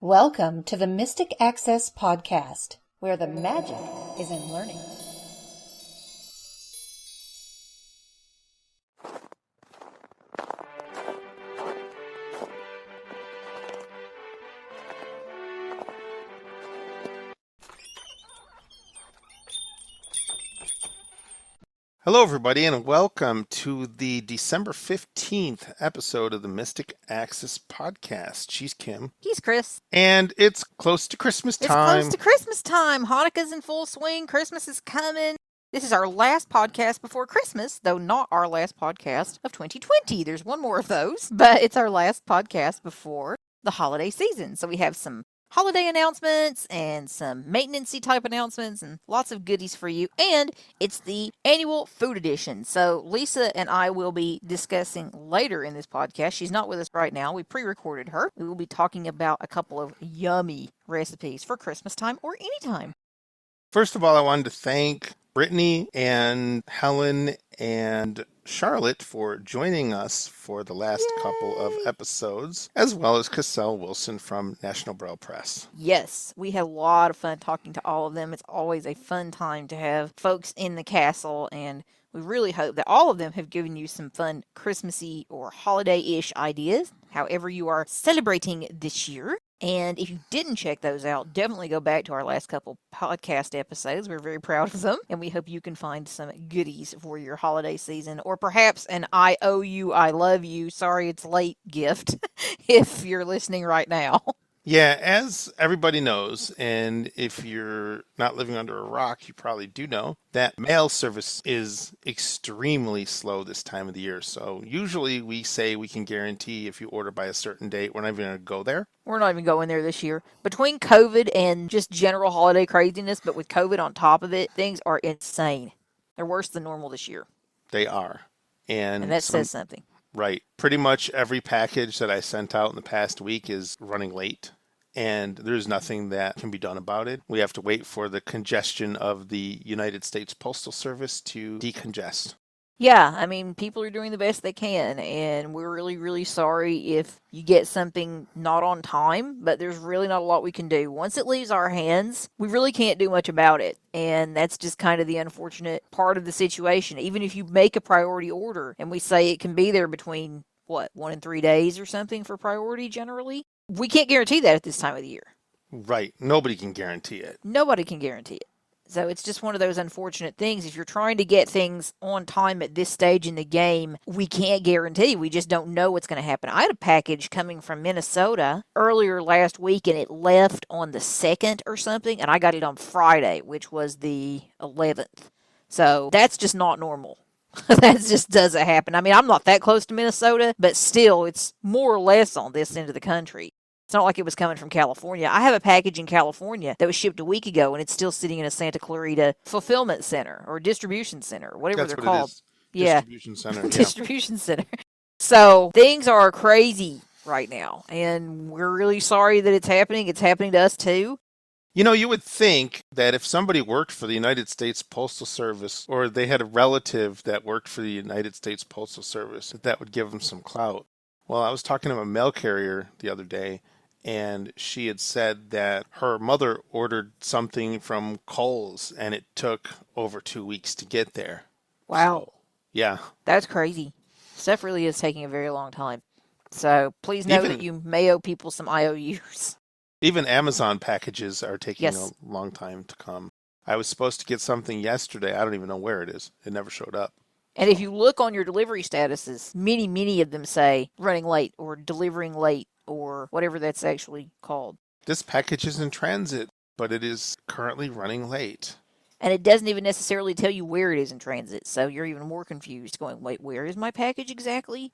Welcome to the Mystic Access Podcast, where the magic is in learning. Hello, everybody, and welcome to the December 15th episode of the Mystic Access Podcast. She's Kim. He's Chris. And it's close to Christmas time. It's close to Christmas time. Hanukkah's in full swing. Christmas is coming. This is our last podcast before Christmas, though not our last podcast of 2020. There's one more of those, but it's our last podcast before the holiday season. So we have some holiday announcements and some maintenance-y type announcements and lots of goodies for you. And it's the annual food edition. So Lisa and I will be discussing later in this podcast. She's not with us right now. We pre-recorded her. We will be talking about a couple of yummy recipes for Christmas time or anytime. First of all, I wanted to thank Brittany and Helen and Charlotte for joining us for the last couple of episodes, as well as Cassell Wilson from National Braille Press. Yes, we had a lot of fun talking to all of them. It's always a fun time to have folks in the castle, and we really hope that all of them have given you some fun Christmassy or holiday-ish ideas, however you are celebrating this year. And if you didn't check those out, definitely go back to our last couple podcast episodes. We're very proud of them, and we hope you can find some goodies for your holiday season, or perhaps an I owe you, I love you, sorry it's late gift if you're listening right now. Yeah, as everybody knows, and if you're not living under a rock, you probably do know, that mail service is extremely slow this time of the year. So usually we say we can guarantee if you order by a certain date, we're not even going to go there. We're not even going there this year. Between COVID and just general holiday craziness, but with COVID on top of it, things are insane. They're worse than normal this year. They are. And that says something. Right. Pretty much every package that I sent out in the past week is running late, and there's nothing that can be done about it. We have to wait for the congestion of the United States Postal Service to decongest. Yeah, I mean, people are doing the best they can, and we're really, really sorry if you get something not on time, but there's really not a lot we can do. Once it leaves our hands, we really can't do much about it, and that's just kind of the unfortunate part of the situation. Even if you make a priority order, and we say it can be there between, 1 and 3 days or something for priority generally, we can't guarantee that at this time of the year. Right. Nobody can guarantee it. Nobody can guarantee it. So it's just one of those unfortunate things. If you're trying to get things on time at this stage in the game, we can't guarantee. We just don't know what's going to happen. I had a package coming from Minnesota earlier last week, and it left on the 2nd or something, and I got it on Friday, which was the 11th. So that's just not normal. That just doesn't happen. I mean, I'm not that close to Minnesota, but still, it's more or less on this end of the country. It's not like it was coming from California. I have a package in California that was shipped a week ago, and it's still sitting in a Santa Clarita fulfillment center or distribution center, whatever they're called. Yeah. Distribution center. Yeah. Distribution center. So things are crazy right now, and we're really sorry that it's happening. It's happening to us too. You know, you would think that if somebody worked for the United States Postal Service, or they had a relative that worked for the United States Postal Service, that would give them some clout. Well, I was talking to a mail carrier the other day, and she had said that her mother ordered something from Kohl's, and it took over 2 weeks to get there. Wow. So, yeah. That's crazy. Stuff really is taking a very long time. So please know that you may owe people some IOUs. Even Amazon packages are taking a long time to come. I was supposed to get something yesterday. I don't even know where it is. It never showed up. And if you look on your delivery statuses, many of them say running late or delivering late or whatever that's actually called. This package is in transit, but it is currently running late. And it doesn't even necessarily tell you where it is in transit, so you're even more confused going, wait, where is my package exactly?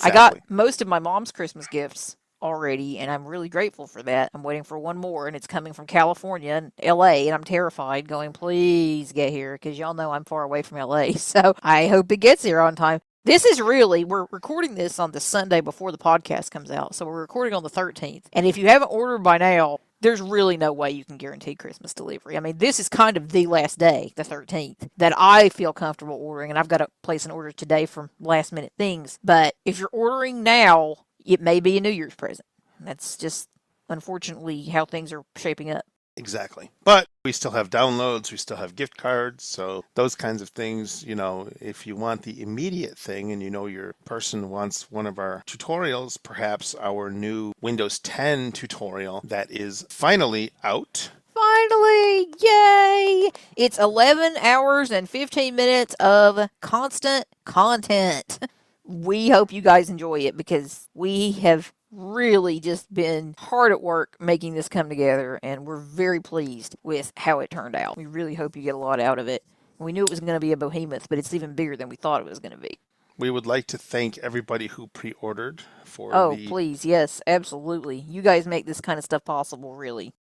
I got most of my mom's Christmas gifts already, and I'm really grateful for that. I'm waiting for one more, and it's coming from California and LA, and I'm terrified going, please get here, because y'all know I'm far away from LA, so I hope it gets here on time. This is really, we're recording this on the Sunday before the podcast comes out, so we're recording on the 13th, and if you haven't ordered by now, there's really no way you can guarantee Christmas delivery. I mean, this is kind of the last day, the 13th, that I feel comfortable ordering, and I've got to place an order today for last minute things, but if you're ordering now, it may be a New Year's present. That's just unfortunately, how things are shaping up. Exactly. But we still have downloads, we still have gift cards, so those kinds of things, if you want the immediate thing and your person wants one of our tutorials, perhaps our new Windows 10 tutorial that is finally out. Finally! Yay! It's 11 hours and 15 minutes of constant content. We hope you guys enjoy it because we have really just been hard at work making this come together, and we're very pleased with how it turned out. We really hope you get a lot out of it. We knew it was going to be a behemoth, but it's even bigger than we thought it was going to be. We would like to thank everybody who pre-ordered for please, yes, absolutely. You guys make this kind of stuff possible, really.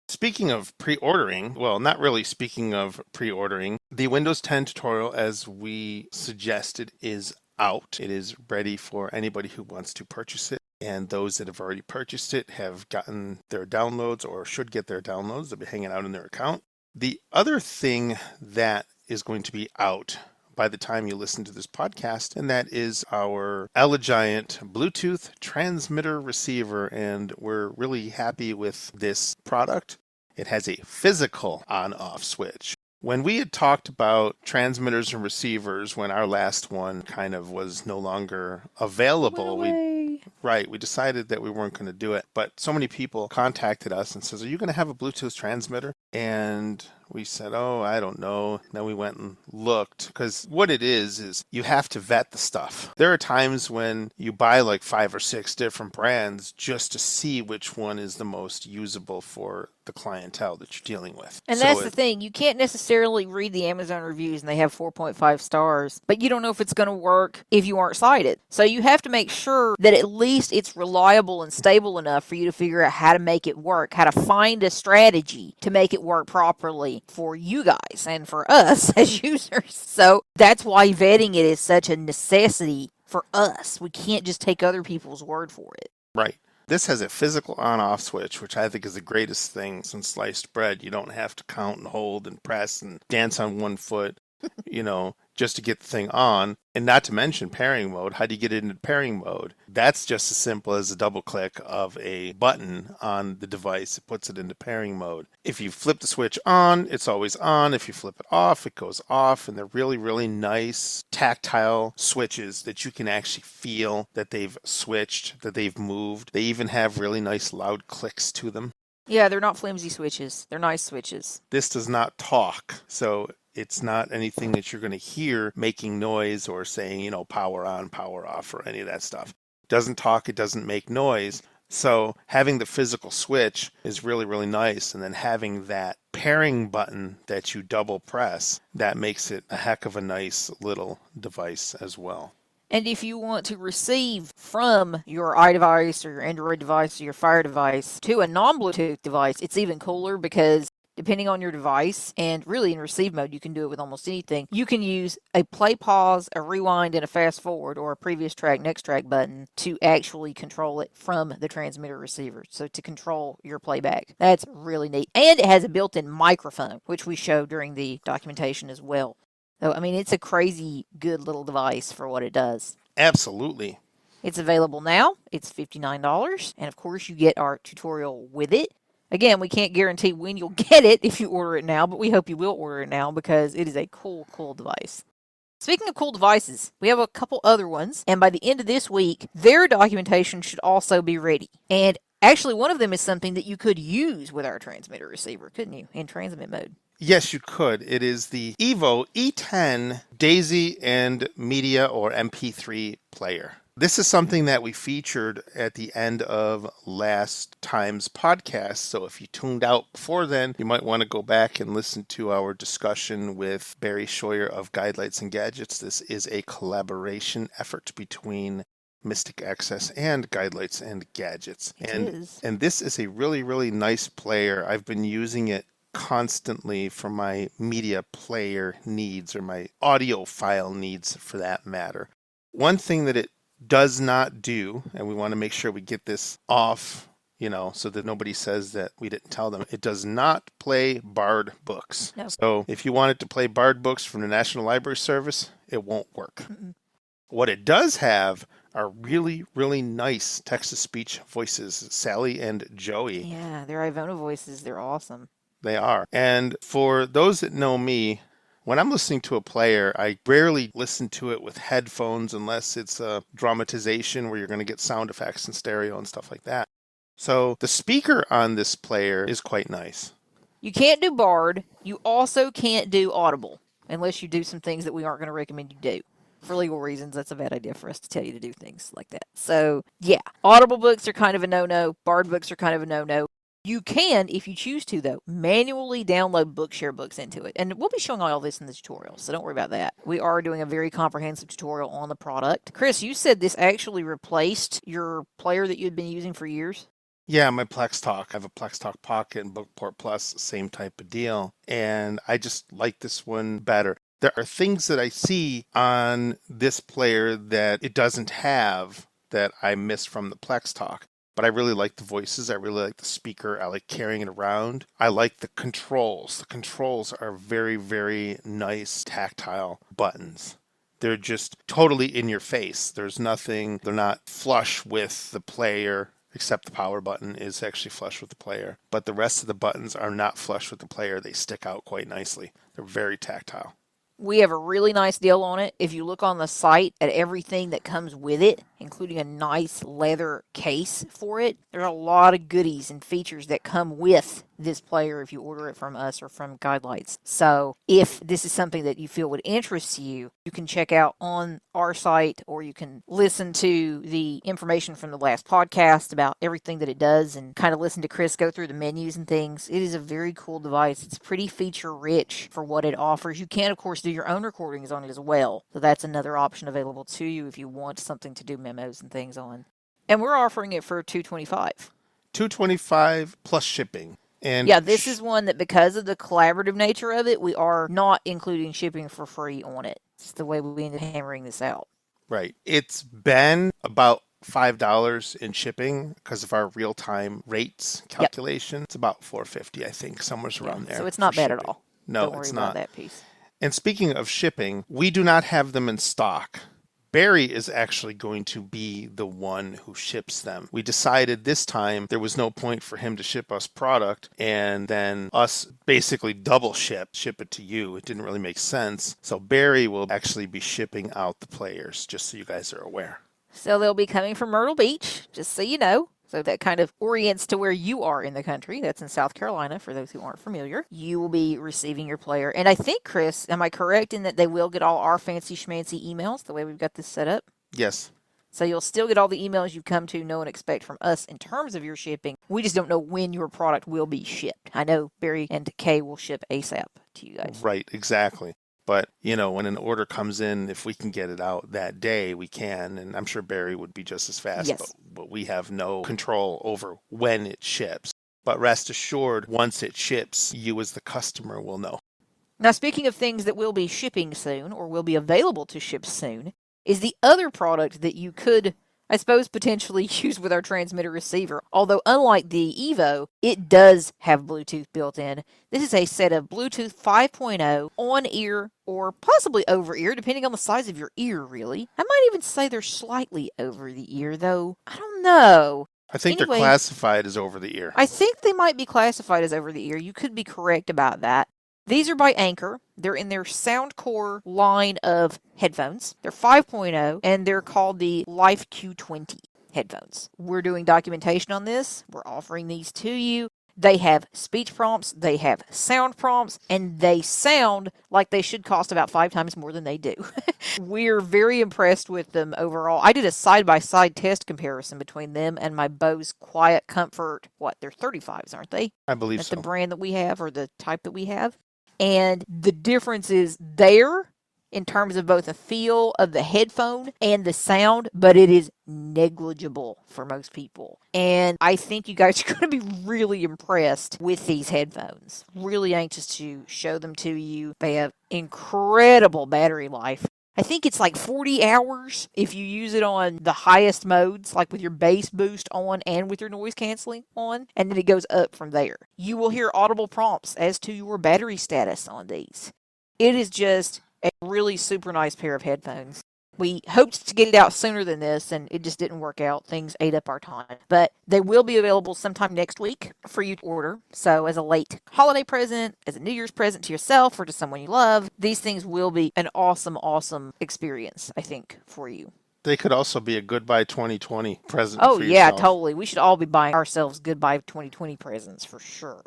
Speaking of pre-ordering, well, not really speaking of pre-ordering, the Windows 10 tutorial, as we suggested, is out. It is ready for anybody who wants to purchase it. And those that have already purchased it have gotten their downloads or should get their downloads. They'll be hanging out in their account. The other thing that is going to be out by the time you listen to this podcast, and that is our Elegiant Bluetooth transmitter receiver, and we're really happy with this product. It has a physical on-off switch. When we had talked about transmitters and receivers when our last one kind of was no longer available, we decided that we weren't going to do it. But so many people contacted us and says, "Are you going to have a Bluetooth transmitter?" And we said, "Oh, I don't know." Then we went and looked, because what it is you have to vet the stuff. There are times when you buy like 5 or 6 different brands just to see which one is the most usable for the clientele that you're dealing with. And that's the thing. You can't necessarily read the Amazon reviews and they have 4.5 stars, but you don't know if it's going to work if you aren't cited. So you have to make sure that at least it's reliable and stable enough for you to figure out how to make it work, how to find a strategy to make it work properly for you guys and for us as users. So that's why vetting it is such a necessity for us. We can't just take other people's word for it. Right. This has a physical on-off switch, which I think is the greatest thing since sliced bread. You don't have to count and hold and press and dance on one foot, just to get the thing on. And not to mention pairing mode. How do you get it into pairing mode? That's just as simple as a double click of a button on the device. It puts it into pairing mode. If you flip the switch on, it's always on. If you flip it off, it goes off. And they're really, really nice tactile switches that you can actually feel that they've switched, that they've moved. They even have really nice loud clicks to them. Yeah, they're not flimsy switches. They're nice switches. This does not talk. So it's not anything that you're going to hear making noise or saying, power on, power off, or any of that stuff. It doesn't talk, it doesn't make noise. So having the physical switch is really, really nice. And then having that pairing button that you double press, that makes it a heck of a nice little device as well. And if you want to receive from your iDevice or your Android device or your Fire device to a non-Bluetooth device, it's even cooler because depending on your device, and really in receive mode, you can do it with almost anything. You can use a play, pause, a rewind, and a fast forward, or a previous track, next track button to actually control it from the transmitter receiver. So to control your playback. That's really neat. And it has a built-in microphone, which we showed during the documentation as well. So, it's a crazy good little device for what it does. Absolutely. It's available now. It's $59. And of course, you get our tutorial with it. Again, we can't guarantee when you'll get it if you order it now, but we hope you will order it now because it is a cool, cool device. Speaking of cool devices, we have a couple other ones, and by the end of this week, their documentation should also be ready. And actually, one of them is something that you could use with our transmitter receiver, couldn't you, in transmit mode? Yes, you could. It is the Evo E10 Daisy and Media or MP3 player. This is something that we featured at the end of last time's podcast. So if you tuned out before then, you might want to go back and listen to our discussion with Barry Scheuer of Guidelights and Gadgets. This is a collaboration effort between Mystic Access and Guidelights and Gadgets. And this is a really, really nice player. I've been using it constantly for my media player needs, or my audio file needs for that matter. One thing that it does not do, and we want to make sure we get this off, so that nobody says that we didn't tell them, it does not play Bard books. No. So if you want it to play Bard books from the National Library Service, it won't work. Mm-mm. What it does have are really, really nice text-to-speech voices, Sally and Joey. Yeah, they're Ivona voices. They're awesome. They are. And for those that know me, when I'm listening to a player, I rarely listen to it with headphones unless it's a dramatization where you're going to get sound effects and stereo and stuff like that. So the speaker on this player is quite nice. You can't do Bard. You also can't do Audible unless you do some things that we aren't going to recommend you do. For legal reasons, that's a bad idea for us to tell you to do things like that. So, yeah, Audible books are kind of a no-no. Bard books are kind of a no-no. You can, if you choose to, though, manually download Bookshare books into it. And we'll be showing all this in the tutorial, so don't worry about that. We are doing a very comprehensive tutorial on the product. Chris, you said this actually replaced your player that you'd been using for years? Yeah, my Plex Talk. I have a Plex Talk Pocket and Bookport Plus, same type of deal. And I just like this one better. There are things that I see on this player that it doesn't have that I miss from the Plex Talk. But I really like the voices. I really like the speaker. I like carrying it around. I like the controls. The controls are very, very nice tactile buttons. They're just totally in your face. There's nothing, they're not flush with the player, except the power button is actually flush with the player. But the rest of the buttons are not flush with the player. They stick out quite nicely. They're very tactile. We have a really nice deal on it. If you look on the site at everything that comes with it, including a nice leather case for it, there's a lot of goodies and features that come with this player if you order it from us or from Guidelights. So if this is something that you feel would interest you, you can check out on our site, or you can listen to the information from the last podcast about everything that it does and kind of listen to Chris go through the menus and things. It is a very cool device. It's pretty feature rich for what it offers. You can, of course, do your own recordings on it as well. So that's another option available to you if you want something to do memos and things on. And we're offering it for $225. $225 plus shipping. And yeah, this is one that, because of the collaborative nature of it, we are not including shipping for free on it. It's the way we ended up hammering this out. Right. It's been about $5 in shipping because of our real-time rates calculation. Yep. It's about $4.50, I think, somewhere around there. So it's not bad at all. No, Don't worry about that piece. And speaking of shipping, we do not have them in stock. Barry is actually going to be the one who ships them. We decided this time there was no point for him to ship us product and then us basically double ship it to you. It didn't really make sense. So Barry will actually be shipping out the players, just so you guys are aware. So they'll be coming from Myrtle Beach, just so you know. So that kind of orients to where you are in the country. That's in South Carolina, for those who aren't familiar. You will be receiving your player. And I think, Chris, am I correct in that they will get all our fancy schmancy emails the way we've got this set up? Yes. So you'll still get all the emails you've come to know and expect from us in terms of your shipping. We just don't know when your product will be shipped. I know Barry and Kay will ship ASAP to you guys. Right, exactly. But, you know, when an order comes in, if we can get it out that day, we can. And I'm sure Barry would be just as fast. Yes. But we have no control over when it ships. But rest assured, once it ships, you as the customer will know. Now, speaking of things that will be shipping soon or will be available to ship soon, is the other product that you could, I suppose, potentially use with our transmitter receiver. Although, unlike the Evo, it does have Bluetooth built in. This is a set of Bluetooth 5.0 on-ear or possibly over-ear, depending on the size of your ear, really. I might even say they're slightly over the ear, though. I don't know. I think they're classified as over the ear. I think they might be classified as over the ear. You could be correct about that. These are by Anchor. They're in their Soundcore line of headphones. They're 5.0, and they're called the Life Q20 headphones. We're doing documentation on this. We're offering these to you. They have speech prompts, they have sound prompts, and they sound like they should cost about 5 times more than they do. We're very impressed with them overall. I did a side-by-side test comparison between them and my Bose Quiet Comfort. They're 35s, aren't they? I believe That's so. the brand that we have, or the type that we have. And the difference is there in terms of both the feel of the headphone and the sound, but it is negligible for most people. And I think you guys are going to be really impressed with these headphones. Really anxious to show them to you. They have incredible battery life. I think it's like 40 hours if you use it on the highest modes, like with your bass boost on and with your noise canceling on, and then it goes up from there. You will hear audible prompts as to your battery status on these. It is just a really super nice pair of headphones. We hoped to get it out sooner than this, and it just didn't work out. Things ate up our time. But they will be available sometime next week for you to order. So as a late holiday present, as a New Year's present to yourself or to someone you love, these things will be an awesome, awesome experience, I think, for you. They could also be a goodbye 2020 present Oh, for yeah, yourself. totally. We should all be buying ourselves goodbye 2020 presents for sure.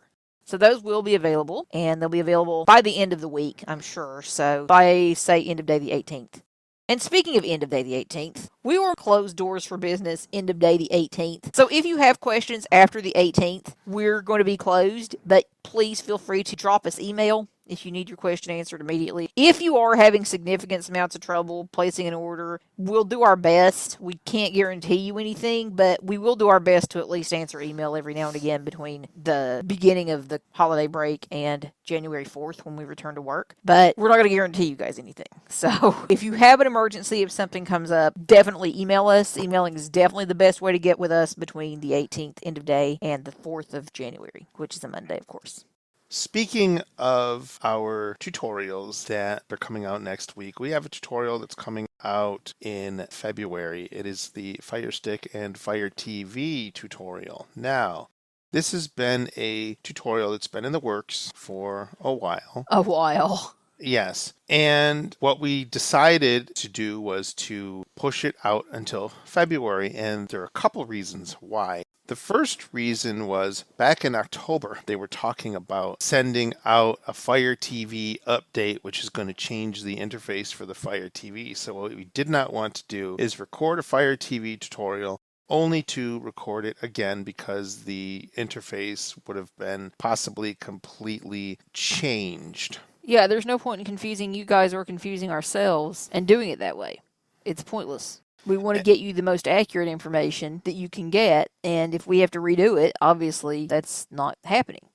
So those will be available, and they'll be available by the end of the week, I'm sure. So by, say, end of day the 18th. And speaking of end of day the 18th, we will close doors for business end of day the 18th. So if you have questions after the 18th, we're going to be closed, but please feel free to drop us email if you need your question answered immediately. If you are having significant amounts of trouble placing an order, we'll do our best. We can't guarantee you anything, but we will do our best to at least answer email every now and again between the beginning of the holiday break and January 4th when we return to work. But we're not going to guarantee you guys anything. So if you have an emergency, if something comes up, definitely email us. Emailing is definitely the best way to get with us between the 18th end of day and the 4th of January, which is a Monday, of course. Speaking of our tutorials that are coming out next week, we have a tutorial that's coming out in February. It is the Fire Stick and Fire TV tutorial. Now, this has been a tutorial that's been in the works for a while. A while. Yes. And what we decided to do was to push it out until February, and there are a couple reasons why. The first reason was back in October, they were talking about sending out a Fire TV update, which is going to change the interface for the Fire TV. So what we did not want to do is record a Fire TV tutorial only to record it again because the interface would have been possibly completely changed. Yeah, there's no point in confusing you guys or confusing ourselves and doing it that way. It's pointless. We want to get you the most accurate information that you can get, and if we have to redo it, obviously that's not happening.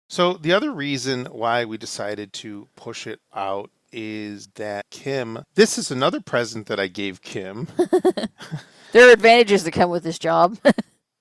So the other reason why we decided to push it out is that Kim, this is another present that I gave Kim. There are advantages that come with this job.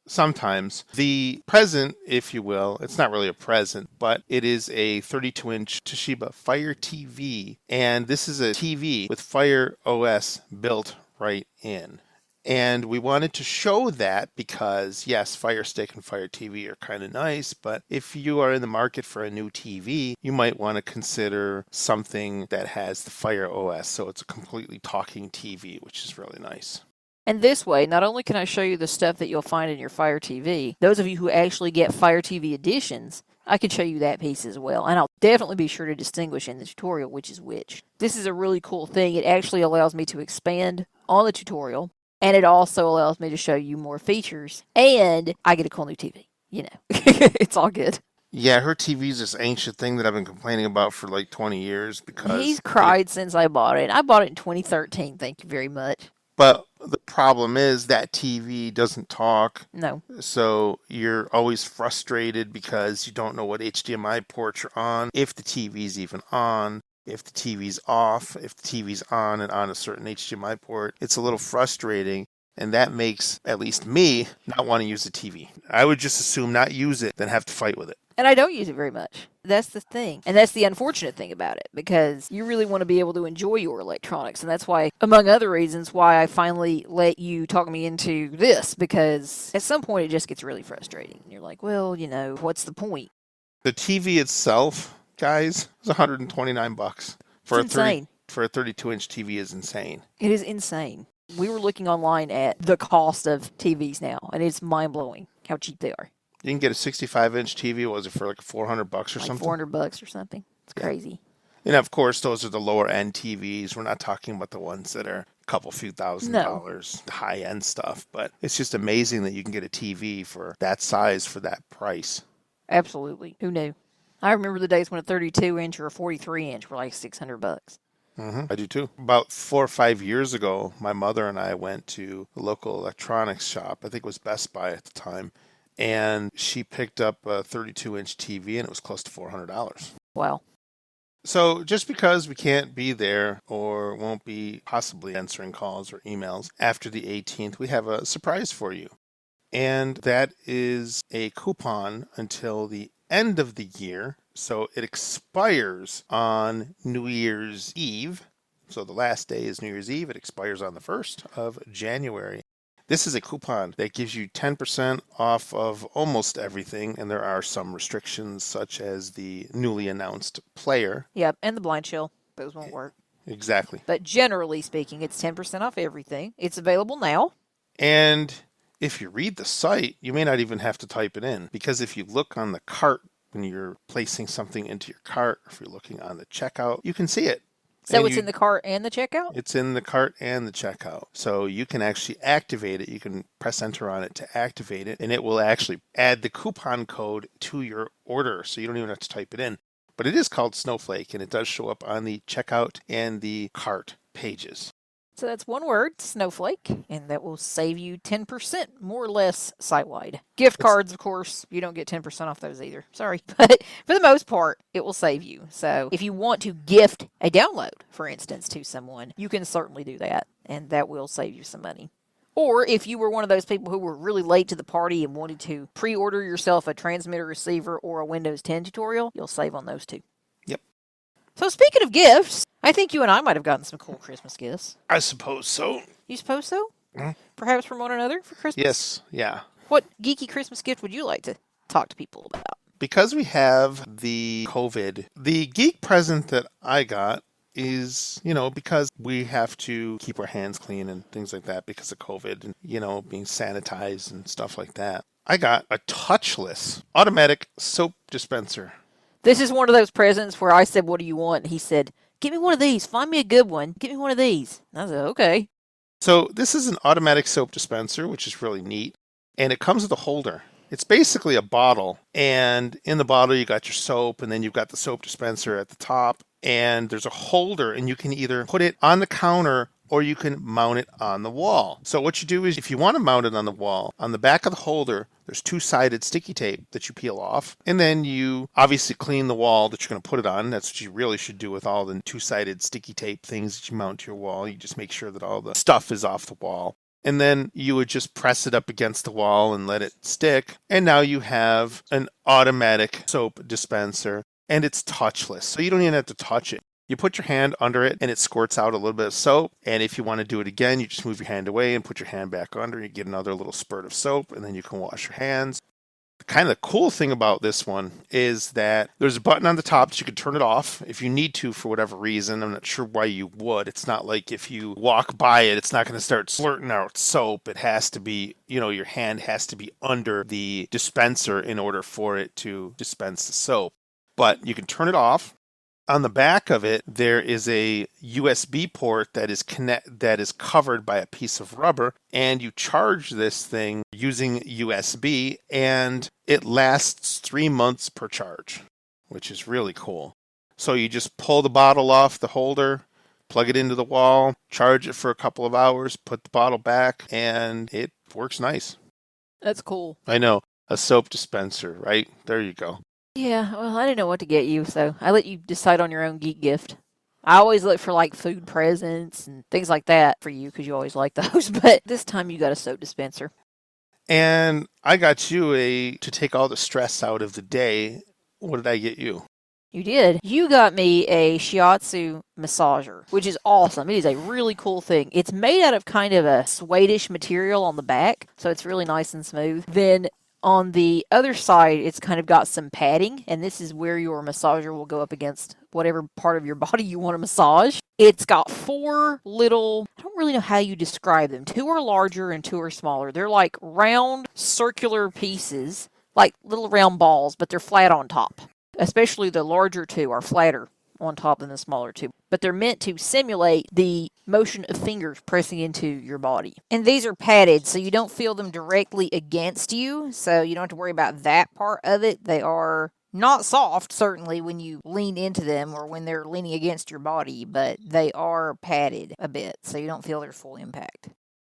Sometimes. The present, if you will, it's not really a present, but it is a 32-inch Toshiba Fire TV, and this is a TV with Fire OS built right in. And we wanted to show that because, yes, Fire Stick and Fire TV are kind of nice, but if you are in the market for a new TV, you might want to consider something that has the Fire OS, so it's a completely talking TV, which is really nice. And this way, not only can I show you the stuff that you'll find in your Fire TV, those of you who actually get Fire TV editions, I can show you that piece as well. And I'll definitely be sure to distinguish in the tutorial which is which. This is a really cool thing. It actually allows me to expand on the tutorial, and it also allows me to show you more features, and I get a cool new TV. You know, it's all good. Yeah, her TV's this ancient thing that I've been complaining about for like 20 years because... He's cried since I bought it. I bought it in 2013, thank you very much. But the problem is that TV doesn't talk. No. So you're always frustrated because you don't know what HDMI ports are on, if the TV's even on, if the TV's off, if the TV's on and on a certain HDMI port. It's a little frustrating, and that makes at least me not want to use the TV. I would just assume not use it than have to fight with it. And I don't use it very much. That's the thing. And that's the unfortunate thing about it, because you really want to be able to enjoy your electronics. And that's why, among other reasons, why I finally let you talk me into this, because at some point it just gets really frustrating. You're like, well, you know, what's the point? The TV itself, guys, is $129 for It's insane. For a 32-inch TV is insane. It is insane. We were looking online at the cost of TVs now, and it's mind-blowing how cheap they are. You can get a 65-inch TV, what was it, for like $400 or like something? $400 or something. It's crazy. And of course, those are the lower end TVs. We're not talking about the ones that are a couple few $1,000, the high end stuff. But it's just amazing that you can get a TV for that size for that price. Absolutely. Who knew? I remember the days when a 32-inch or a 43-inch were like $600. I do too. About 4 or 5 years ago, my mother and I went to a local electronics shop. I think it was Best Buy at the time. And she picked up a 32-inch TV, and it was close to $400. Wow. So just because we can't be there or won't be possibly answering calls or emails after the 18th, we have a surprise for you. And that is a coupon until the end of the year. So it expires on New Year's Eve So the last day is New Year's Eve. It expires on the 1st of January. This is a coupon that gives you 10% off of almost everything, and there are some restrictions, such as the newly announced player. Yep, and the blind shell. Those won't work. Exactly. But generally speaking, it's 10% off everything. It's available now. And if you read the site, you may not even have to type it in, because if you look on the cart when you're placing something into your cart, or if you're looking on the checkout, you can see it. So it's in the cart and the checkout? It's in the cart and the checkout. So you can actually activate it. You can press enter on it to activate it, and it will actually add the coupon code to your order. So you don't even have to type it in. But it is called Snowflake, and it does show up on the checkout and the cart pages. So that's one word, Snowflake, and that will save you 10% more or less site-wide. Gift cards, of course, you don't get 10% off those either. Sorry. But for the most part, it will save you. So if you want to gift a download, for instance, to someone, you can certainly do that, and that will save you some money. Or if you were one of those people who were really late to the party and wanted to pre-order yourself a transmitter receiver or a Windows 10 tutorial, you'll save on those too. Yep. So speaking of gifts, I think you and I might have gotten some cool Christmas gifts. I suppose so. You suppose so? Mm-hmm. Perhaps from one another for Christmas? Yes, yeah. What geeky Christmas gift would you like to talk to people about? Because we have the COVID, the geek present that I got is, because we have to keep our hands clean and things like that because of COVID and, being sanitized and stuff like that. I got a touchless automatic soap dispenser. This is one of those presents where I said, what do you want? And he said, get me one of these. Find me a good one. Get me one of these. And I said, okay. So this is an automatic soap dispenser, which is really neat. And it comes with a holder. It's basically a bottle. And in the bottle, you got your soap, and then you've got the soap dispenser at the top. And there's a holder, and you can either put it on the counter or you can mount it on the wall. So what you do is, if you want to mount it on the wall, on the back of the holder, there's two-sided sticky tape that you peel off. And then you obviously clean the wall that you're going to put it on. That's what you really should do with all the two-sided sticky tape things that you mount to your wall. You just make sure that all the stuff is off the wall. And then you would just press it up against the wall and let it stick. And now you have an automatic soap dispenser, and it's touchless. So you don't even have to touch it. You put your hand under it and it squirts out a little bit of soap. And if you want to do it again, you just move your hand away and put your hand back under. You get another little spurt of soap, and then you can wash your hands. Kind of the cool thing about this one is that there's a button on the top that you can turn it off if you need to for whatever reason. I'm not sure why you would. It's not like if you walk by it, it's not going to start splurting out soap. It has to be, your hand has to be under the dispenser in order for it to dispense the soap. But you can turn it off. On the back of it, there is a USB port that is covered by a piece of rubber, and you charge this thing using USB, and it lasts 3 months per charge, which is really cool. So you just pull the bottle off the holder, plug it into the wall, charge it for a couple of hours, put the bottle back, and it works nice. That's cool. I know. A soap dispenser, right? There you go. Yeah, well, I didn't know what to get you, so I let you decide on your own geek gift. I always look for, food presents and things like that for you, because you always like those, but this time you got a soap dispenser. And I got you to take all the stress out of the day. What did I get you? You did. You got me a shiatsu massager, which is awesome. It is a really cool thing. It's made out of kind of a suede-ish material on the back, so it's really nice and smooth. Then on the other side, it's kind of got some padding, and this is where your massager will go up against whatever part of your body you want to massage. It's got 4 little, I don't really know how you describe them. 2 are larger and 2 are smaller. They're like round circular pieces, like little round balls, but they're flat on top. Especially the larger 2 are flatter on top than the smaller 2. But they're meant to simulate the motion of fingers pressing into your body. And these are padded, so you don't feel them directly against you, so you don't have to worry about that part of it. They are not soft, certainly, when you lean into them or when they're leaning against your body, but they are padded a bit, so you don't feel their full impact.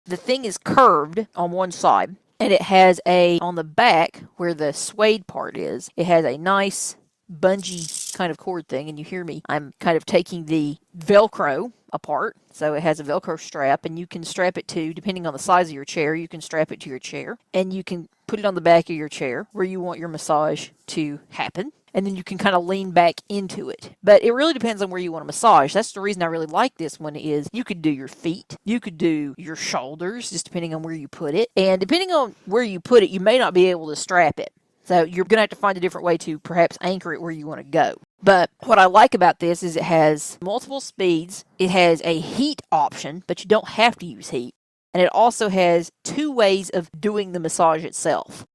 The thing is curved on one side, and it has on the back, where the suede part is, it has a nice bungee kind of cord thing, and you hear me, I'm kind of taking the Velcro apart. So it has a Velcro strap, and you can strap it to, depending on the size of your chair, you can strap it to your chair, and you can put it on the back of your chair where you want your massage to happen. And then you can kind of lean back into it. But it really depends on where you want to massage. That's the reason I really like this one is you could do your feet. You could do your shoulders, just depending on where you put it. And depending on where you put it, you may not be able to strap it. So you're going to have to find a different way to perhaps anchor it where you want to go. But what I like about this is it has multiple speeds. It has a heat option, but you don't have to use heat. And it also has 2 ways of doing the massage itself.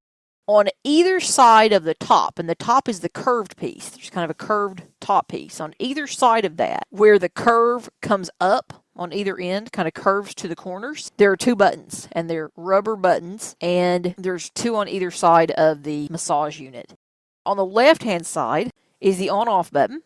On either side of the top, and the top is the curved piece, there's kind of a curved top piece. On either side of that, where the curve comes up on either end, kind of curves to the corners, there are 2 buttons, and they're rubber buttons, and there's 2 on either side of the massage unit. On the left-hand side is the on-off button,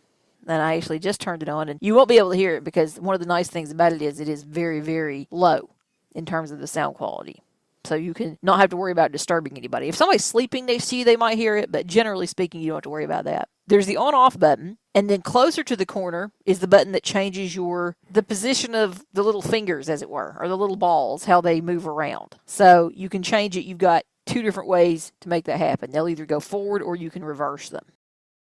and I actually just turned it on, and you won't be able to hear it because one of the nice things about it is very, very low in terms of the sound quality. So you can not have to worry about disturbing anybody. If somebody's sleeping next to you, they might hear it, but generally speaking, you don't have to worry about that. There's the on-off button, and then closer to the corner is the button that changes the position of the little fingers, as it were, or the little balls, how they move around. So you can change it. You've got 2 different ways to make that happen. They'll either go forward or you can reverse them.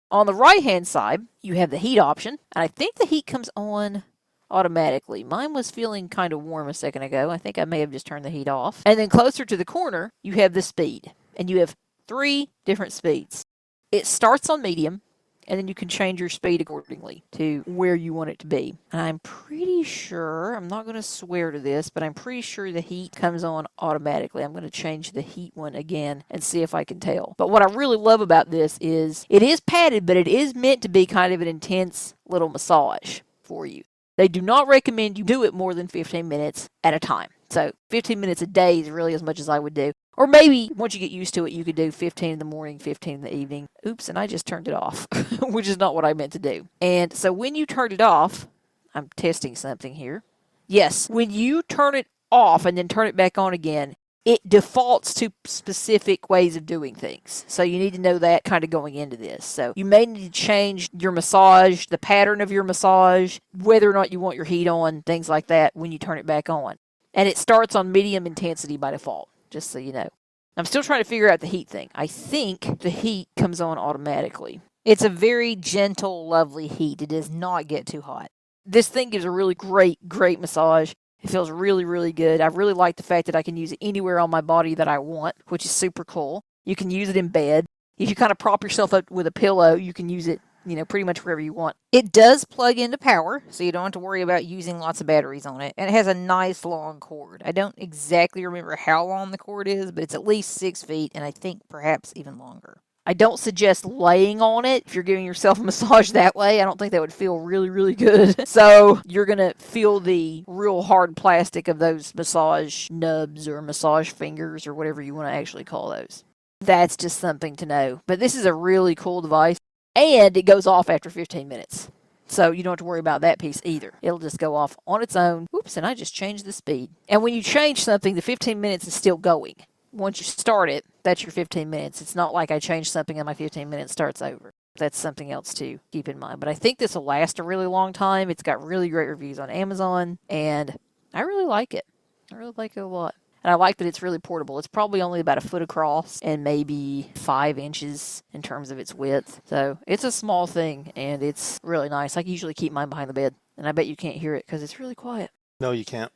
On the right-hand side, you have the heat option, and I think the heat comes on automatically. Mine was feeling kind of warm a second ago. I think I may have just turned the heat off. And then closer to the corner, you have the speed. And you have 3 different speeds. It starts on medium, and then you can change your speed accordingly to where you want it to be. And I'm pretty sure, I'm not going to swear to this, but I'm pretty sure the heat comes on automatically. I'm going to change the heat one again and see if I can tell. But what I really love about this is it is padded, but it is meant to be kind of an intense little massage for you. They do not recommend you do it more than 15 minutes at a time. So 15 minutes a day is really as much as I would do. Or maybe once you get used to it, you could do 15 in the morning, 15 in the evening. Oops, and I just turned it off, which is not what I meant to do. And so when you turn it off, I'm testing something here. Yes, when you turn it off and then turn it back on again, it defaults to specific ways of doing things. So you need to know that kind of going into this. So you may need to change your massage, the pattern of your massage, whether or not you want your heat on, things like that when you turn it back on. And it starts on medium intensity by default, just so you know. I'm still trying to figure out the heat thing. I think the heat comes on automatically. It's a very gentle, lovely heat. It does not get too hot. This thing gives a really great massage. It feels really, really good. I really like the fact that I can use it anywhere on my body that I want, which is super cool. You can use it in bed. If you kind of prop yourself up with a pillow, you can use it, pretty much wherever you want. It does plug into power, so you don't have to worry about using lots of batteries on it. And it has a nice long cord. I don't exactly remember how long the cord is, but it's at least 6 feet, and I think perhaps even longer. I don't suggest laying on it if you're giving yourself a massage that way. I don't think that would feel really, really good. So you're going to feel the real hard plastic of those massage nubs or massage fingers or whatever you want to actually call those. That's just something to know. But this is a really cool device, and it goes off after 15 minutes. So you don't have to worry about that piece either. It'll just go off on its own. Oops, and I just changed the speed. And when you change something, the 15 minutes is still going. Once you start it, that's your 15 minutes. It's not like I changed something and my 15 minutes starts over. That's something else to keep in mind. But I think this will last a really long time. It's got really great reviews on Amazon, and I really like it. I really like it a lot. And I like that it's really portable. It's probably only about 1 foot across and maybe 5 inches in terms of its width. So it's a small thing, and it's really nice. I usually keep mine behind the bed, and I bet you can't hear it because it's really quiet. No, you can't.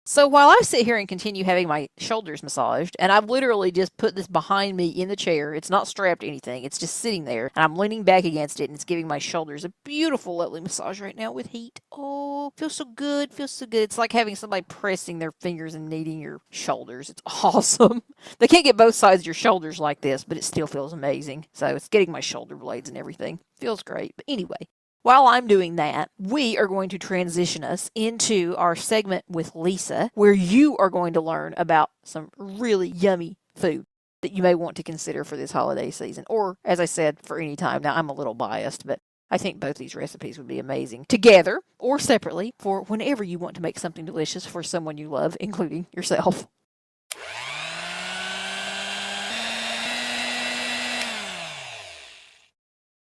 So while I sit here and continue having my shoulders massaged, and I've literally just put this behind me in the chair, it's not strapped to anything, it's just sitting there, and I'm leaning back against it, and it's giving my shoulders a beautiful, lovely massage right now with heat. Oh, feels so good, feels so good. It's like having somebody pressing their fingers and kneading your shoulders. It's awesome. They can't get both sides of your shoulders like this, but it still feels amazing. So it's getting my shoulder blades and everything. Feels great. But anyway, while I'm doing that, we are going to transition us into our segment with Lisa, where you are going to learn about some really yummy food that you may want to consider for this holiday season, or, as I said, for any time. Now, I'm a little biased, but I think both these recipes would be amazing together or separately for whenever you want to make something delicious for someone you love, including yourself.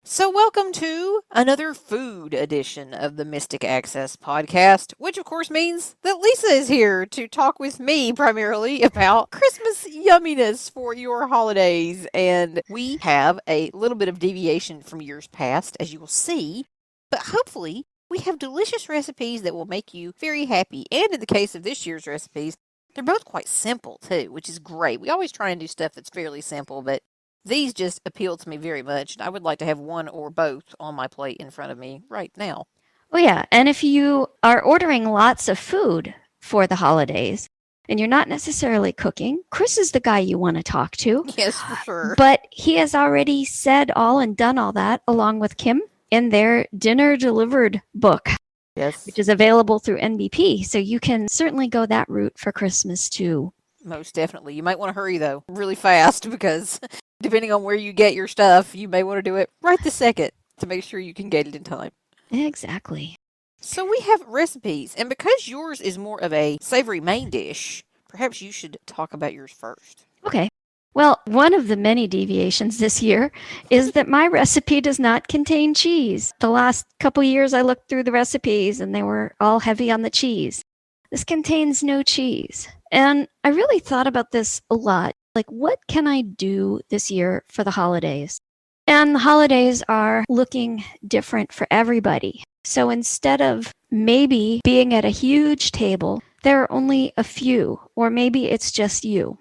So, welcome to another food edition of the Mystic Access podcast, which of course means that Lisa is here to talk with me primarily about Christmas yumminess for your holidays. And we have a little bit of deviation from years past, as you will see, but hopefully we have delicious recipes that will make you very happy. And in the case of this year's recipes, they're both quite simple too, which is great. We always try and do stuff that's fairly simple, but these just appeal to me very much. I would like to have one or both on my plate in front of me right now. Oh, yeah. And if you are ordering lots of food for the holidays and you're not necessarily cooking, Chris is the guy you want to talk to. Yes, for sure. But he has already said all and done all that along with Kim in their Dinner Delivered book. Yes. Which is available through NBP. So you can certainly go that route for Christmas too. Most definitely. You might want to hurry though, really fast, because depending on where you get your stuff, you may want to do it right this second to make sure you can get it in time. Exactly. So we have recipes, and because yours is more of a savory main dish, perhaps you should talk about yours first. Okay. Well, one of the many deviations this year is that my recipe does not contain cheese. The last couple years I looked through the recipes and they were all heavy on the cheese. This contains no cheese. And I really thought about this a lot. Like, what can I do this year for the holidays? And the holidays are looking different for everybody. So instead of maybe being at a huge table, there are only a few, or maybe it's just you.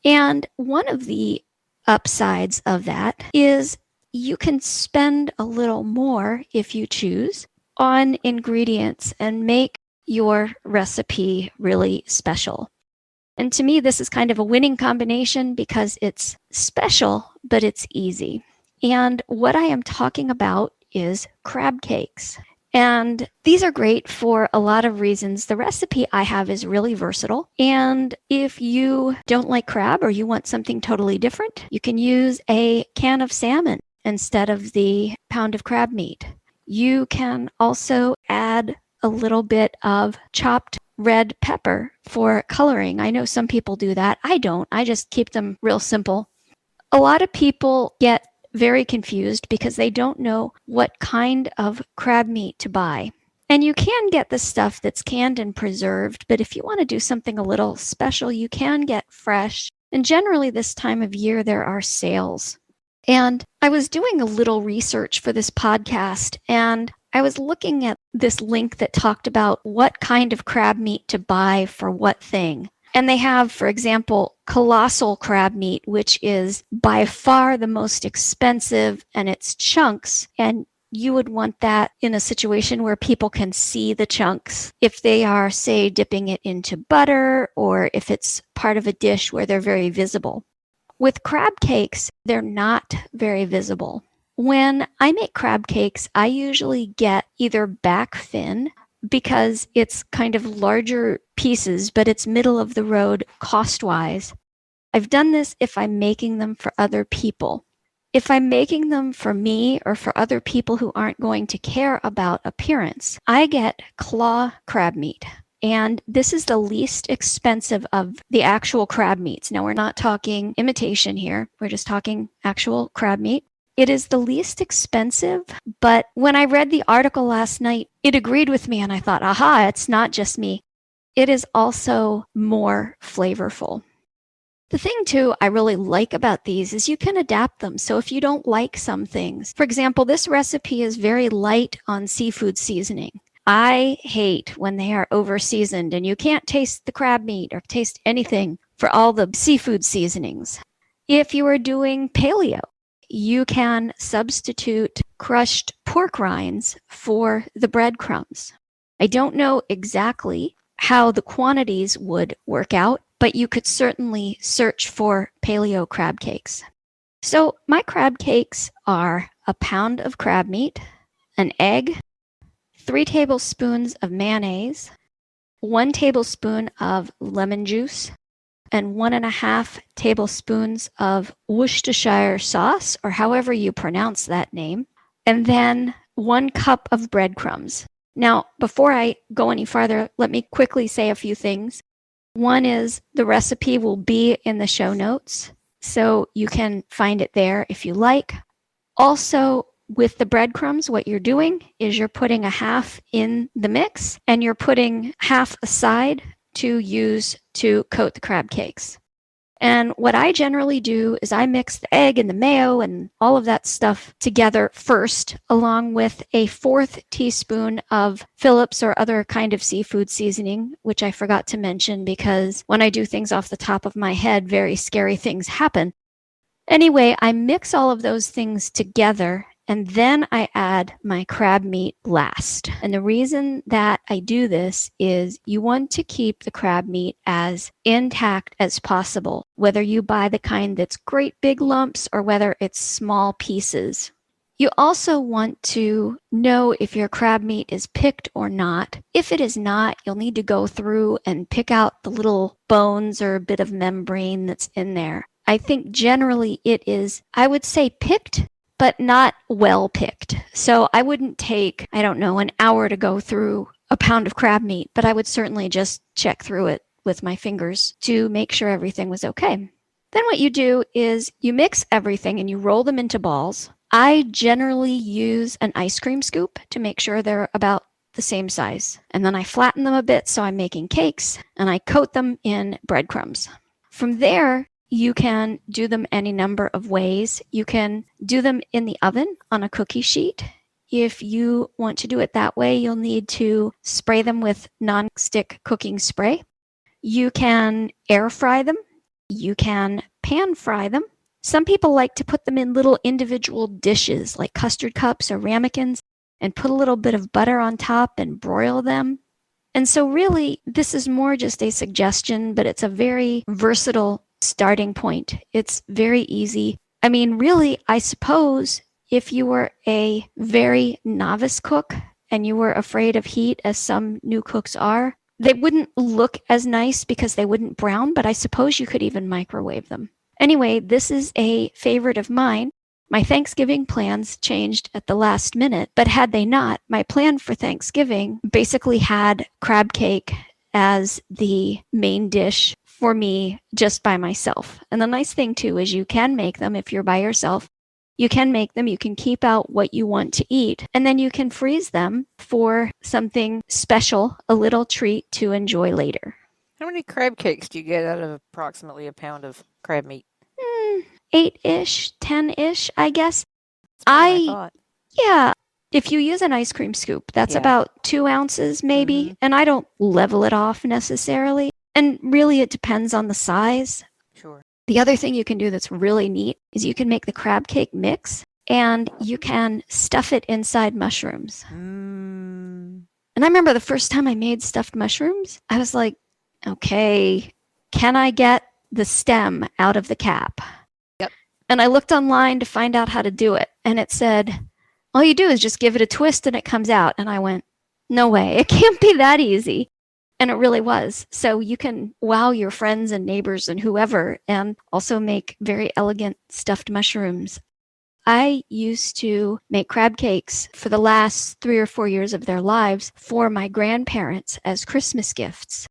And one of the upsides of that is you can spend a little more, if you choose, on ingredients and make your recipe really special. And to me, this is kind of a winning combination because it's special, but it's easy. And what I am talking about is crab cakes. And these are great for a lot of reasons. The recipe I have is really versatile. And if you don't like crab or you want something totally different, you can use a can of salmon instead of the pound of crab meat. You can also add a little bit of chopped red pepper for coloring. I know some people do that. I don't. I just keep them real simple. A lot of people get very confused because they don't know what kind of crab meat to buy. And you can get the stuff that's canned and preserved, but if you want to do something a little special, you can get fresh. And generally this time of year, there are sales. And I was doing a little research for this podcast, and I was looking at this link that talked about what kind of crab meat to buy for what thing. And they have, for example, colossal crab meat, which is by far the most expensive, and it's chunks. And you would want that in a situation where people can see the chunks. If they are, say, dipping it into butter, or if it's part of a dish where they're very visible. With crab cakes, they're not very visible. When I make crab cakes, I usually get either back fin, because it's kind of larger pieces, but it's middle of the road cost-wise. I've done this if I'm making them for other people. If I'm making them for me or for other people who aren't going to care about appearance, I get claw crab meat. And this is the least expensive of the actual crab meats. Now, we're not talking imitation here. We're just talking actual crab meat. It is the least expensive, but when I read the article last night, it agreed with me, and I thought, aha, it's not just me. It is also more flavorful. The thing, too, I really like about these is you can adapt them. So if you don't like some things, for example, this recipe is very light on seafood seasoning. I hate when they are over-seasoned and you can't taste the crab meat or taste anything for all the seafood seasonings. If you are doing paleo, you can substitute crushed pork rinds for the breadcrumbs. I don't know exactly how the quantities would work out, but you could certainly search for paleo crab cakes. So my crab cakes are a pound of crab meat, an egg, 3 tablespoons of mayonnaise, 1 tablespoon of lemon juice, and 1.5 tablespoons of Worcestershire sauce, or however you pronounce that name, and then 1 cup of breadcrumbs. Now, before I go any farther, let me quickly say a few things. One is the recipe will be in the show notes, so you can find it there if you like. Also, with the breadcrumbs, what you're doing is you're putting a half in the mix and you're putting half aside to use to coat the crab cakes. And what I generally do is I mix the egg and the mayo and all of that stuff together first, along with a 1/4 teaspoon of Phillips or other kind of seafood seasoning, which I forgot to mention because when I do things off the top of my head, very scary things happen. Anyway, I mix all of those things together and then I add my crab meat last. And the reason that I do this is you want to keep the crab meat as intact as possible, whether you buy the kind that's great big lumps or whether it's small pieces. You also want to know if your crab meat is picked or not. If it is not, you'll need to go through and pick out the little bones or a bit of membrane that's in there. I think generally it is, I would say picked, but not well picked. So I wouldn't take, an hour to go through a pound of crab meat, but I would certainly just check through it with my fingers to make sure everything was okay. Then what you do is you mix everything and you roll them into balls. I generally use an ice cream scoop to make sure they're about the same size. And then I flatten them a bit so I'm making cakes and I coat them in breadcrumbs. From there, you can do them any number of ways. You can do them in the oven on a cookie sheet. If you want to do it that way, you'll need to spray them with non-stick cooking spray. You can air fry them. You can pan fry them. Some people like to put them in little individual dishes like custard cups or ramekins and put a little bit of butter on top and broil them. And so really, this is more just a suggestion, but it's a very versatile starting point. It's very easy. I mean, really, I suppose if you were a very novice cook and you were afraid of heat, as some new cooks are, they wouldn't look as nice because they wouldn't brown, but I suppose you could even microwave them. Anyway, this is a favorite of mine. My Thanksgiving plans changed at the last minute, but had they not, my plan for Thanksgiving basically had crab cake as the main dish for me just by myself. And the nice thing too is you can make them if you're by yourself. You can make them, you can keep out what you want to eat, and then you can freeze them for something special, a little treat to enjoy later. How many crab cakes do you get out of approximately a pound of crab meat? 8-ish, 10-ish, I guess. I thought. Yeah. If you use an ice cream scoop, that's about 2 ounces maybe. Mm-hmm. And I don't level it off necessarily. And really, it depends on the size. Sure. The other thing you can do that's really neat is you can make the crab cake mix and you can stuff it inside mushrooms. And I remember the first time I made stuffed mushrooms, I was like, okay, can I get the stem out of the cap? Yep. And I looked online to find out how to do it. And it said, all you do is just give it a twist and it comes out. And I went, no way, it can't be that easy. And it really was. So you can wow your friends and neighbors and whoever and also make very elegant stuffed mushrooms. I used to make crab cakes for the last 3 or 4 years of their lives for my grandparents as Christmas gifts.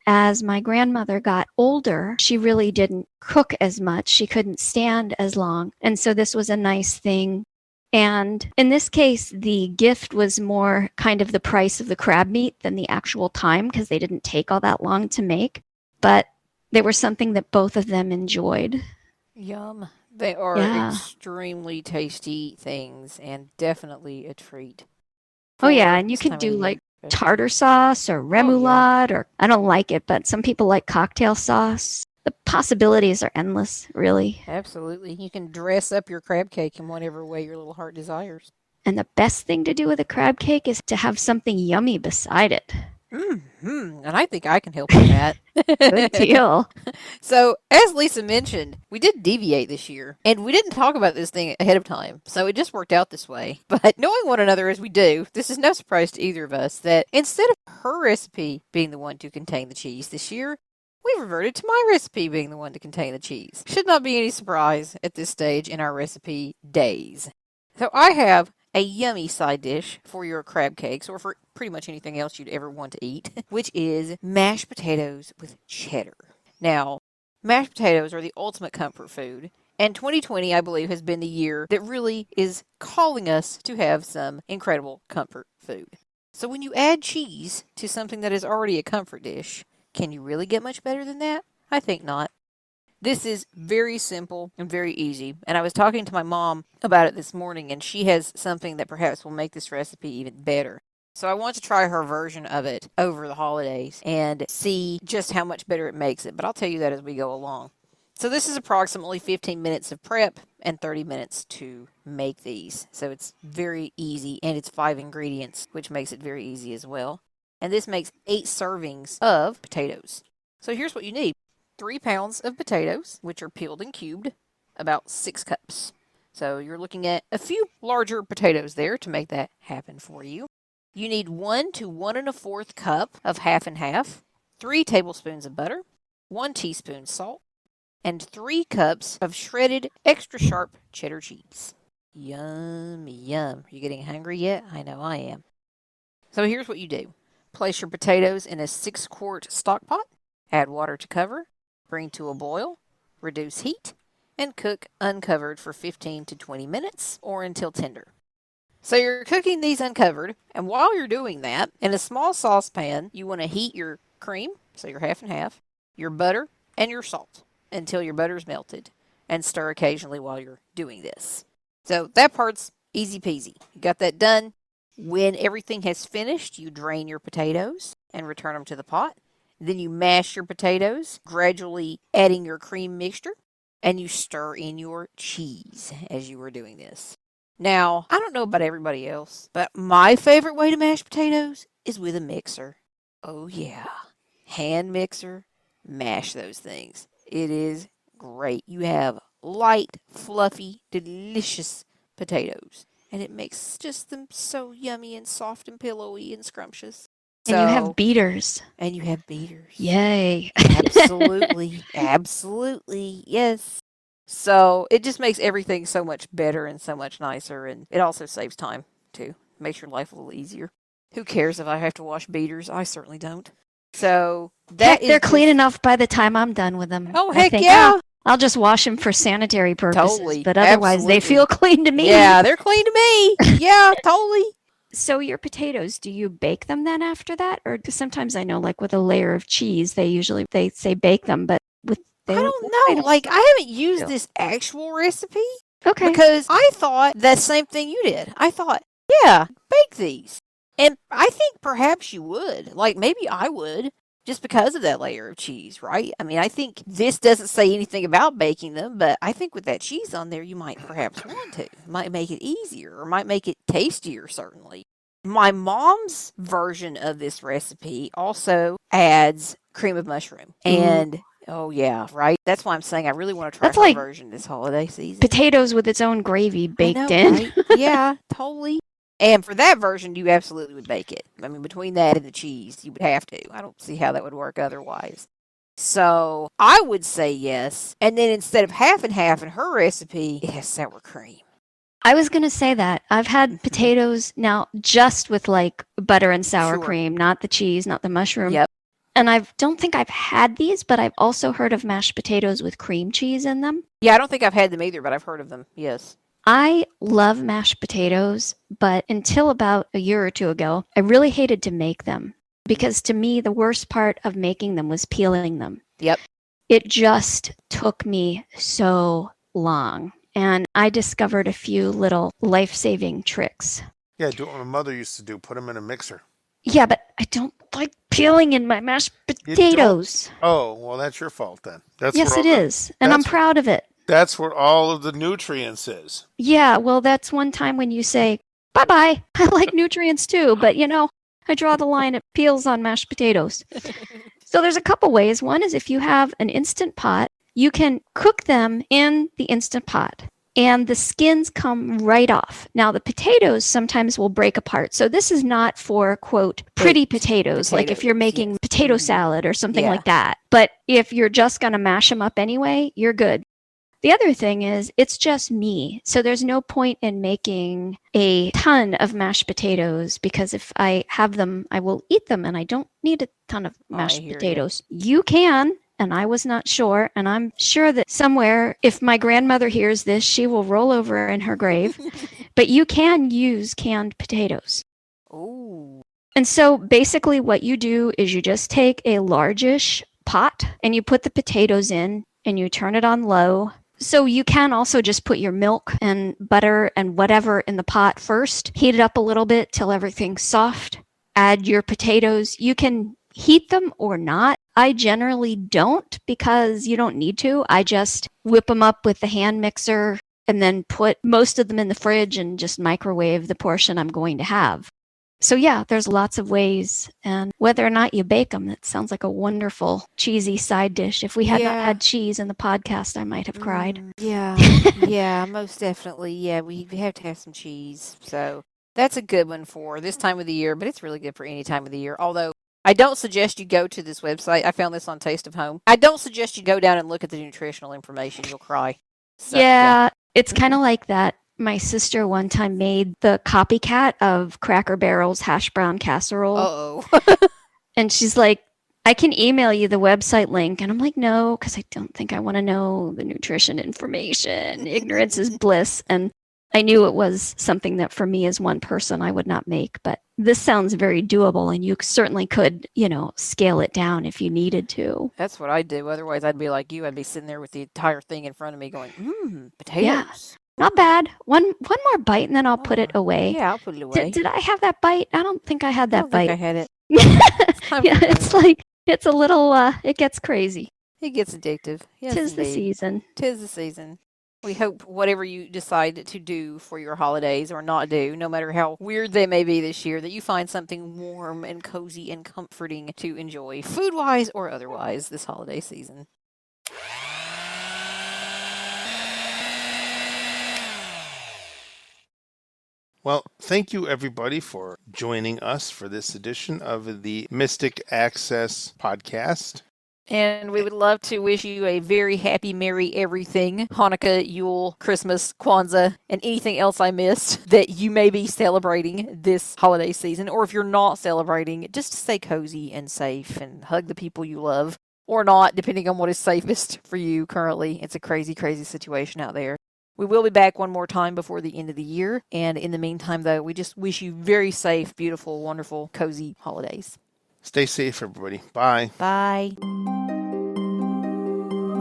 As my grandmother got older, she really didn't cook as much. She couldn't stand as long. And so this was a nice thing. And in this case, the gift was more kind of the price of the crab meat than the actual time because they didn't take all that long to make. But they were something that both of them enjoyed. Yum. They are extremely tasty things and definitely a treat. Oh, yeah. And you can do like tartar sauce or remoulade or I don't like it, but some people like cocktail sauce. The possibilities are endless, really. Absolutely. You can dress up your crab cake in whatever way your little heart desires. And the best thing to do with a crab cake is to have something yummy beside it. Mm-hmm. And I think I can help with that. Good deal. So, as Lisa mentioned, we did deviate this year. And we didn't talk about this thing ahead of time. So, it just worked out this way. But knowing one another as we do, this is no surprise to either of us that instead of her recipe being the one to contain the cheese this year, we reverted to my recipe being the one to contain the cheese. Should not be any surprise at this stage in our recipe days. So I have a yummy side dish for your crab cakes, or for pretty much anything else you'd ever want to eat, which is mashed potatoes with cheddar. Now, mashed potatoes are the ultimate comfort food, And 2020, I believe, has been the year that really is calling us to have some incredible comfort food. So when you add cheese to something that is already a comfort dish, can you really get much better than that? I think not. This is very simple and very easy. And I was talking to my mom about it this morning, and she has something that perhaps will make this recipe even better. So I want to try her version of it over the holidays and see just how much better it makes it. But I'll tell you that as we go along. So this is approximately 15 minutes of prep and 30 minutes to make these. So it's very easy, and it's 5 ingredients, which makes it very easy as well. And this makes 8 servings of potatoes. So here's what you need. 3 pounds of potatoes, which are peeled and cubed, about 6 cups. So you're looking at a few larger potatoes there to make that happen for you. You need 1 to 1 1/4 cup of half and half, 3 tablespoons of butter, 1 teaspoon salt, and 3 cups of shredded extra sharp cheddar cheese. Yum, yum. You getting hungry yet? I know I am. So here's what you do. Place your potatoes in a 6-quart stock pot, add water to cover, bring to a boil, reduce heat, and cook uncovered for 15 to 20 minutes or until tender. So you're cooking these uncovered, and while you're doing that, in a small saucepan, you want to heat your cream, so your half and half, your butter, and your salt until your butter's melted, and stir occasionally while you're doing this. So that part's easy peasy. You got that done. When everything has finished, you drain your potatoes and return them to the pot. Then you mash your potatoes, gradually adding your cream mixture, and you stir in your cheese as you are doing this. Now, I don't know about everybody else, but my favorite way to mash potatoes is with a mixer. Oh yeah, hand mixer, mash those things. It is great. You have light, fluffy, delicious potatoes, and it makes just them so yummy and soft and pillowy and scrumptious. And you have beaters. And you have beaters. Yay. Absolutely. Absolutely. Yes. So it just makes everything so much better and so much nicer. And it also saves time, too. Makes your life a little easier. Who cares if I have to wash beaters? I certainly don't. So heck, they're clean enough by the time I'm done with them. Oh, heck yeah. I'll just wash them for sanitary purposes. Totally. But otherwise, Absolutely. they feel clean to me. Yeah, they're clean to me. Yeah, totally. So your potatoes, do you bake them then after that? Or sometimes I know, like with a layer of cheese, they say bake them, but with I don't know. Like, I haven't used this actual recipe. Okay. Because I thought the same thing you did. I thought, yeah, bake these. And I think perhaps you would. Like, maybe I would. Just because of that layer of cheese, right? I mean, I think this doesn't say anything about baking them, but I think with that cheese on there, you might perhaps want to. It might make it easier or might make it tastier, certainly. My mom's version of this recipe also adds cream of mushroom. And, oh yeah, right? That's why I'm saying I really want to try her version this holiday season. Potatoes with its own gravy baked in. Right? Yeah, totally. And for that version, you absolutely would bake it. I mean, between that and the cheese, you would have to. I don't see how that would work otherwise. So I would say yes. And then instead of half and half in her recipe, it has sour cream. I was going to say that. I've had potatoes now just with like butter and sour cream, not the cheese, not the mushroom. Yep. And I don't think I've had these, but I've also heard of mashed potatoes with cream cheese in them. Yeah, I don't think I've had them either, but I've heard of them. Yes. I love mashed potatoes, but until about a year or two ago, I really hated to make them because to me, the worst part of making them was peeling them. Yep. It just took me so long. And I discovered a few little life-saving tricks. Yeah, do what my mother used to do. Put them in a mixer. Yeah, but I don't like peeling in my mashed potatoes. Oh, well, that's your fault then. Yes, it is. And I'm proud of it. That's where all of the nutrients is. Yeah, well, that's one time when you say, bye-bye. I like nutrients too, but I draw the line at peels on mashed potatoes. So there's a couple ways. One is if you have an Instant Pot, you can cook them in the Instant Pot and the skins come right off. Now, the potatoes sometimes will break apart. So this is not for, quote, pretty potatoes, like if you're making potato salad or something like that. But if you're just going to mash them up anyway, you're good. The other thing is, it's just me. So there's no point in making a ton of mashed potatoes because if I have them, I will eat them and I don't need a ton of mashed potatoes. You can, and I was not sure. And I'm sure that somewhere, if my grandmother hears this, she will roll over in her grave. But you can use canned potatoes. Ooh. And so basically what you do is you just take a largish pot and you put the potatoes in and you turn it on low. So you can also just put your milk and butter and whatever in the pot first. Heat it up a little bit till everything's soft. Add your potatoes. You can heat them or not. I generally don't because you don't need to. I just whip them up with the hand mixer and then put most of them in the fridge and just microwave the portion I'm going to have. So yeah, there's lots of ways. And whether or not you bake them, that sounds like a wonderful cheesy side dish. If we had not had cheese in the podcast, I might have cried. Yeah, most definitely. Yeah, we have to have some cheese. So that's a good one for this time of the year, but it's really good for any time of the year. Although I don't suggest you go to this website. I found this on Taste of Home. I don't suggest you go down and look at the nutritional information. You'll cry. So, yeah, it's kind of like that. My sister one time made the copycat of Cracker Barrel's hash brown casserole. Uh-oh. And she's like, I can email you the website link. And I'm like, no, because I don't think I want to know the nutrition information. Ignorance is bliss. And I knew it was something that for me as one person I would not make. But this sounds very doable. And you certainly could, scale it down if you needed to. That's what I'd do. Otherwise, I'd be like you. I'd be sitting there with the entire thing in front of me going, potatoes. Yeah. Not bad. One more bite and then I'll put it away. Yeah, I'll put it away. Did I have that bite? I don't think I had that bite. I had it. It's a little, it gets crazy. It gets addictive. Yes, Tis the season. Tis the season. We hope whatever you decide to do for your holidays or not do, no matter how weird they may be this year, that you find something warm and cozy and comforting to enjoy, food-wise or otherwise, this holiday season. Well, thank you everybody for joining us for this edition of the Mystic Access podcast. And we would love to wish you a very happy, merry everything, Hanukkah, Yule, Christmas, Kwanzaa, and anything else I missed that you may be celebrating this holiday season. Or if you're not celebrating, just stay cozy and safe and hug the people you love. Or not, depending on what is safest for you currently. It's a crazy, crazy situation out there. We will be back one more time before the end of the year. And in the meantime, though, we just wish you very safe, beautiful, wonderful, cozy holidays. Stay safe, everybody. Bye. Bye.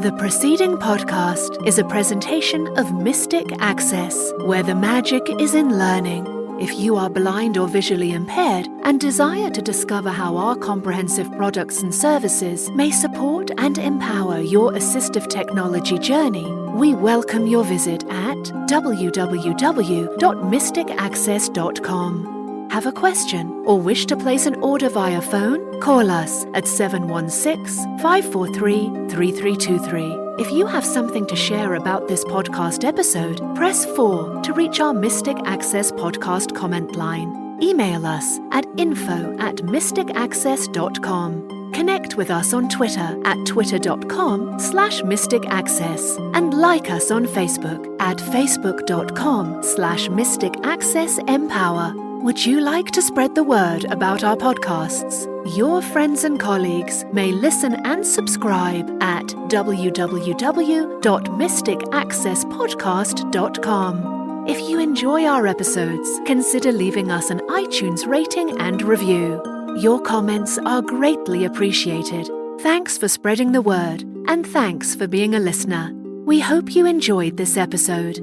The preceding podcast is a presentation of Mystic Access, where the magic is in learning. If you are blind or visually impaired and desire to discover how our comprehensive products and services may support and empower your assistive technology journey, we welcome your visit at www.mysticaccess.com. Have a question or wish to place an order via phone? Call us at 716-543-3323. If you have something to share about this podcast episode, press 4 to reach our Mystic Access podcast comment line. Email us at info@mysticaccess.com. Connect with us on Twitter at twitter.com/mysticaccess and like us on Facebook at facebook.com/mysticaccessempower. Would you like to spread the word about our podcasts? Your friends and colleagues may listen and subscribe at www.mysticaccesspodcast.com. If you enjoy our episodes, consider leaving us an iTunes rating and review. Your comments are greatly appreciated. Thanks for spreading the word, and thanks for being a listener. We hope you enjoyed this episode.